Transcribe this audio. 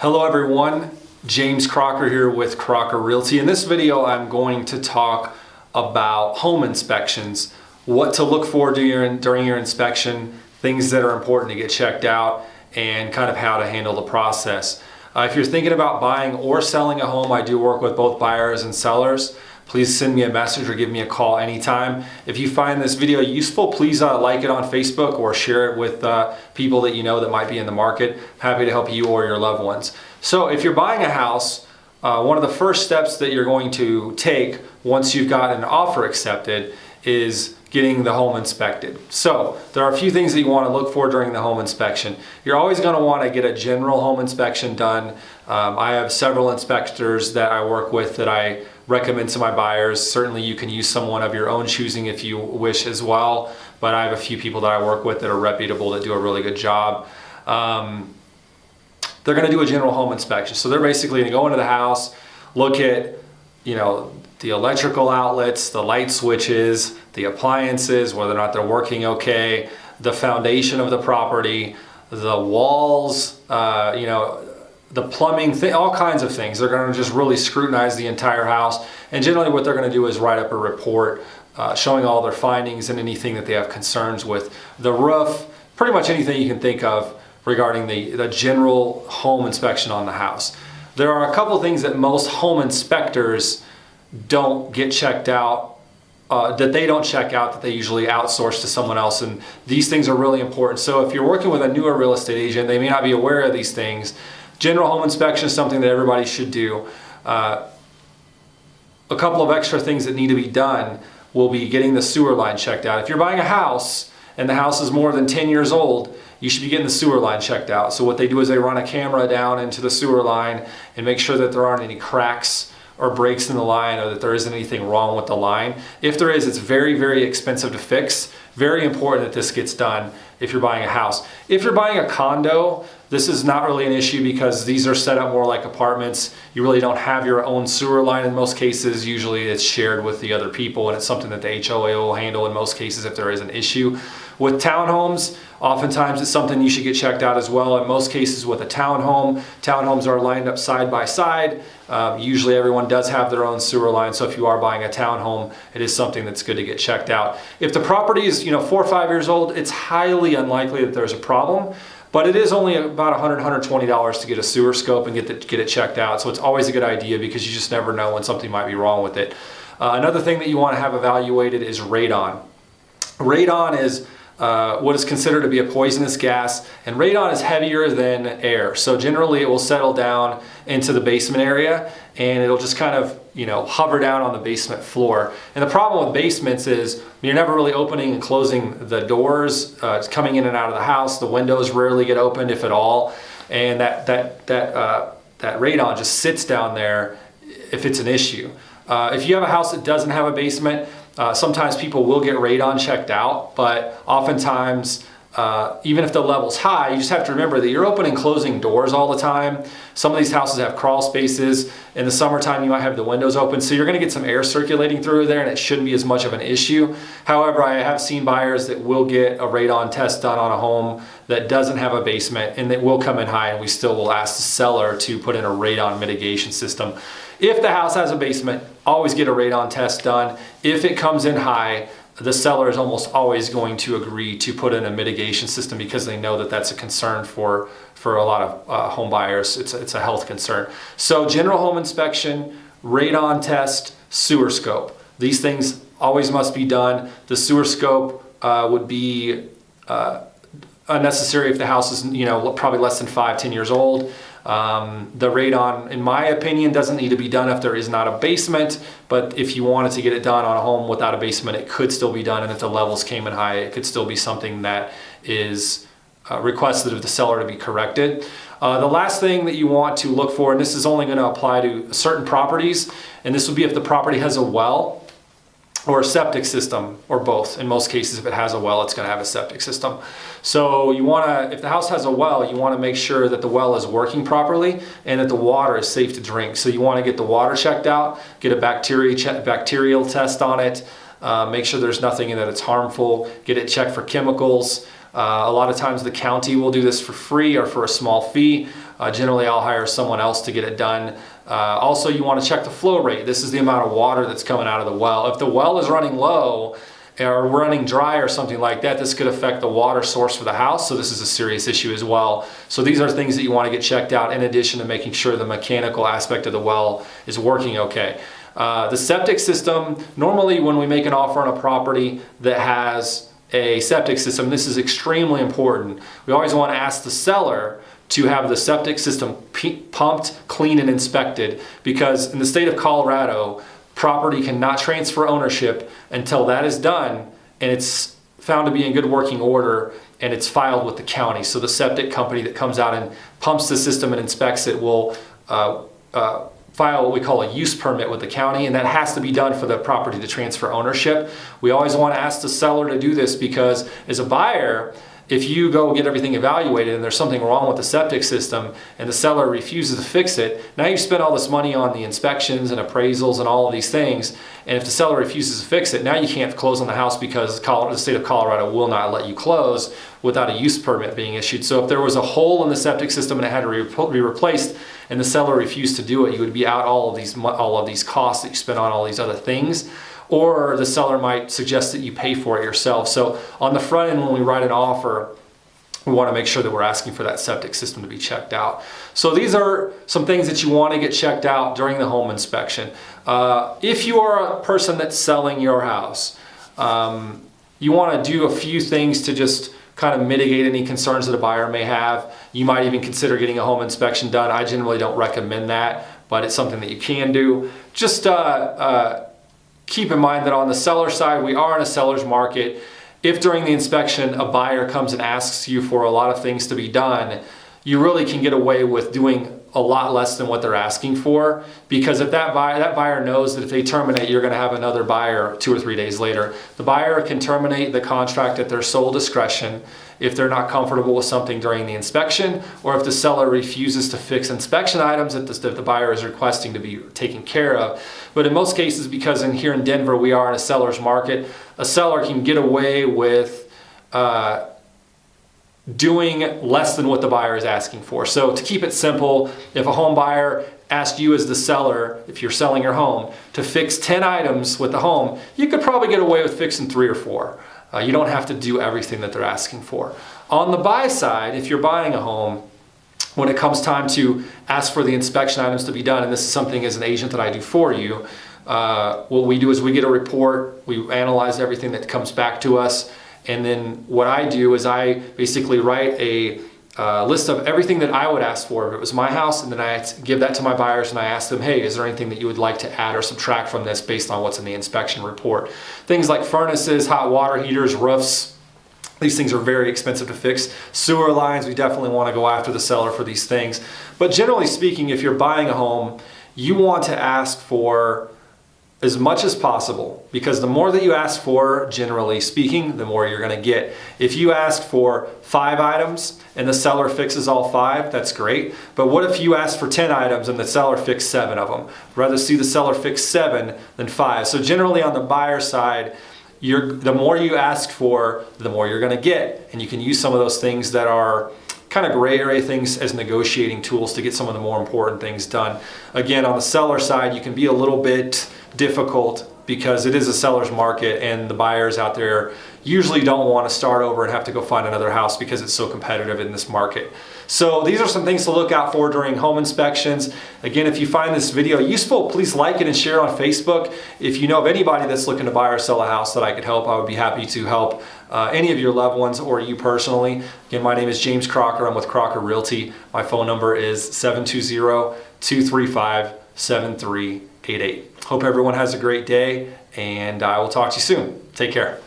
Hello everyone, James Crocker here with Crocker Realty. In this video I'm going to talk about home inspections, what to look for during your inspection, things that are important to get checked out, and kind of how to handle the process. If you're thinking about buying or selling a home, I do work with both buyers and sellers. Please send me a message or give me a call anytime. If you find this video useful, please like it on Facebook or share it with people that you know that might be in the market. I'm happy to help you or your loved ones. So if you're buying a house, one of the first steps that you're going to take once you've got an offer accepted is getting the home inspected. So there are a few things that you want to look for during the home inspection. You're always going to want to get a general home inspection done. I have several inspectors that I work with that I recommend to my buyers. Certainly you can use someone of your own choosing if you wish as well, but I have a few people that I work with that are reputable that do a really good job. They're going to do a general home inspection. So they're basically going to go into the house, look at, the electrical outlets, the light switches, the appliances, whether or not they're working okay, the foundation of the property, the walls, the plumbing, all kinds of things. They're going to just really scrutinize the entire house. And generally what they're going to do is write up a report showing all their findings and anything that they have concerns with. The roof, pretty much anything you can think of regarding the general home inspection on the house. There are a couple of things that most home inspectors don't get checked out, that they don't check out, that they usually outsource to someone else, and these things are really important. So if you're working with a newer real estate agent, they may not be aware of these things. General home inspection is something that everybody should do. A couple of extra things that need to be done will be getting the sewer line checked out. If you're buying a house and the house is more than 10 years old, you should be getting the sewer line checked out. So what they do is they run a camera down into the sewer line and make sure that there aren't any cracks or breaks in the line, or that there isn't anything wrong with the line. If there is, it's very, very expensive to fix. Very important that this gets done if you're buying a house. If you're buying a condo, this is not really an issue because these are set up more like apartments. You really don't have your own sewer line in most cases. Usually it's shared with the other people, and it's something that the HOA will handle in most cases if there is an issue. With townhomes, oftentimes it's something you should get checked out as well. In most cases with a townhome, townhomes are lined up side by side. Usually everyone does have their own sewer line, so if you are buying a townhome, it is something that's good to get checked out. If the property is 4 or 5 years old, it's highly unlikely that there's a problem, but it is only about $100, $120 to get a sewer scope and get it checked out, so it's always a good idea because you just never know when something might be wrong with it. Another thing that you want to have evaluated is radon. Radon is what is considered to be a poisonous gas, and radon is heavier than air. So generally it will settle down into the basement area and it'll just kind of hover down on the basement floor. And the problem with basements is you're never really opening and closing the doors. It's coming in and out of the house. The windows rarely get opened, if at all. And that radon just sits down there if it's an issue. If you have a house that doesn't have a basement, sometimes people will get radon checked out, but oftentimes, even if the level's high, you just have to remember that you're opening and closing doors all the time. Some of these houses have crawl spaces. In the summertime, you might have the windows open, so you're going to get some air circulating through there, and it shouldn't be as much of an issue. However, I have seen buyers that will get a radon test done on a home that doesn't have a basement, and it will come in high, and we still will ask the seller to put in a radon mitigation system. If the house has a basement, always get a radon test done. If it comes in high, the seller is almost always going to agree to put in a mitigation system because they know that that's a concern for a lot of home buyers. It's a health concern. So general home inspection, radon test, sewer scope. These things always must be done. The sewer scope would be unnecessary if the house is probably less than 5-10 years old. The radon, in my opinion, doesn't need to be done if there is not a basement, but if you wanted to get it done on a home without a basement, it could still be done, and if the levels came in high, it could still be something that is requested of the seller to be corrected. The last thing that you want to look for, and this is only going to apply to certain properties, and this would be if the property has a well or a septic system, or both. In most cases, if it has a well, it's going to have a septic system. So you want to, if the house has a well, you want to make sure that the well is working properly and that the water is safe to drink. So you want to get the water checked out, get a bacterial test on it, make sure there's nothing in it that's harmful, get it checked for chemicals. A lot of times the county will do this for free or for a small fee. Generally, I'll hire someone else to get it done. Also, you want to check the flow rate. This is the amount of water that's coming out of the well. If the well is running low or running dry or something like that, this could affect the water source for the house. So this is a serious issue as well. So these are things that you want to get checked out in addition to making sure the mechanical aspect of the well is working okay. The septic system, normally when we make an offer on a property that has a septic system, this is extremely important. We always want to ask the seller to have the septic system pumped, cleaned, and inspected, because in the state of Colorado, property cannot transfer ownership until that is done and it's found to be in good working order and it's filed with the county. So the septic company that comes out and pumps the system and inspects it will file what we call a use permit with the county, and that has to be done for the property to transfer ownership. We always want to ask the seller to do this because as a buyer, if you go get everything evaluated and there's something wrong with the septic system and the seller refuses to fix it, now you've spent all this money on the inspections and appraisals and all of these things, and if the seller refuses to fix it, now you can't close on the house because the state of Colorado will not let you close without a use permit being issued. So if there was a hole in the septic system and it had to be replaced and the seller refused to do it, you would be out all of these costs that you spent on all these other things. Or the seller might suggest that you pay for it yourself. So on the front end, when we write an offer, we want to make sure that we're asking for that septic system to be checked out. So these are some things that you want to get checked out during the home inspection. If you are a person that's selling your house, you want to do a few things to just kind of mitigate any concerns that a buyer may have. You might even consider getting a home inspection done. I generally don't recommend that, but it's something that you can do. Just keep in mind that on the seller side, we are in a seller's market. If during the inspection a buyer comes and asks you for a lot of things to be done, you really can get away with doing a lot less than what they're asking for, because if that buyer knows that if they terminate, you're going to have another buyer 2 or 3 days later. The buyer can terminate the contract at their sole discretion if they're not comfortable with something during the inspection, or if the seller refuses to fix inspection items that the buyer is requesting to be taken care of. But in most cases, because here in Denver we are in a seller's market, a seller can get away with doing less than what the buyer is asking for. So to keep it simple, if a home buyer asked you as the seller, if you're selling your home, to fix 10 items with the home, you could probably get away with fixing 3 or 4. You don't have to do everything that they're asking for. On the buy side, if you're buying a home, when it comes time to ask for the inspection items to be done, and this is something as an agent that I do for you, what we do is we get a report, we analyze everything that comes back to us, and then what I do is I basically write a list of everything that I would ask for if it was my house, and then I give that to my buyers and I ask them, hey, is there anything that you would like to add or subtract from this based on what's in the inspection report? Things like furnaces, hot water heaters, roofs. These things are very expensive to fix. Sewer lines, we definitely want to go after the seller for these things. But generally speaking, if you're buying a home, you want to ask for as much as possible, because the more that you ask for, generally speaking, the more you're going to get. If you ask for 5 items and the seller fixes all 5, that's great. But what if you ask for 10 items and the seller fixed 7 of them? I'd rather see the seller fix 7 than 5. So generally on the buyer side, the more you ask for, the more you're going to get. And you can use some of those things that are kind of gray area things as negotiating tools to get some of the more important things done. Again, on the seller side, you can be a little bit difficult because it is a seller's market and the buyers out there usually don't want to start over and have to go find another house because it's so competitive in this market. So these are some things to look out for during home inspections. Again, if you find this video useful, please like it and share it on Facebook. If you know of anybody that's looking to buy or sell a house that I could help, I would be happy to help any of your loved ones or you personally. Again, my name is James Crocker. I'm with Crocker Realty. My phone number is 720-235-7388. Hope everyone has a great day, and I will talk to you soon. Take care.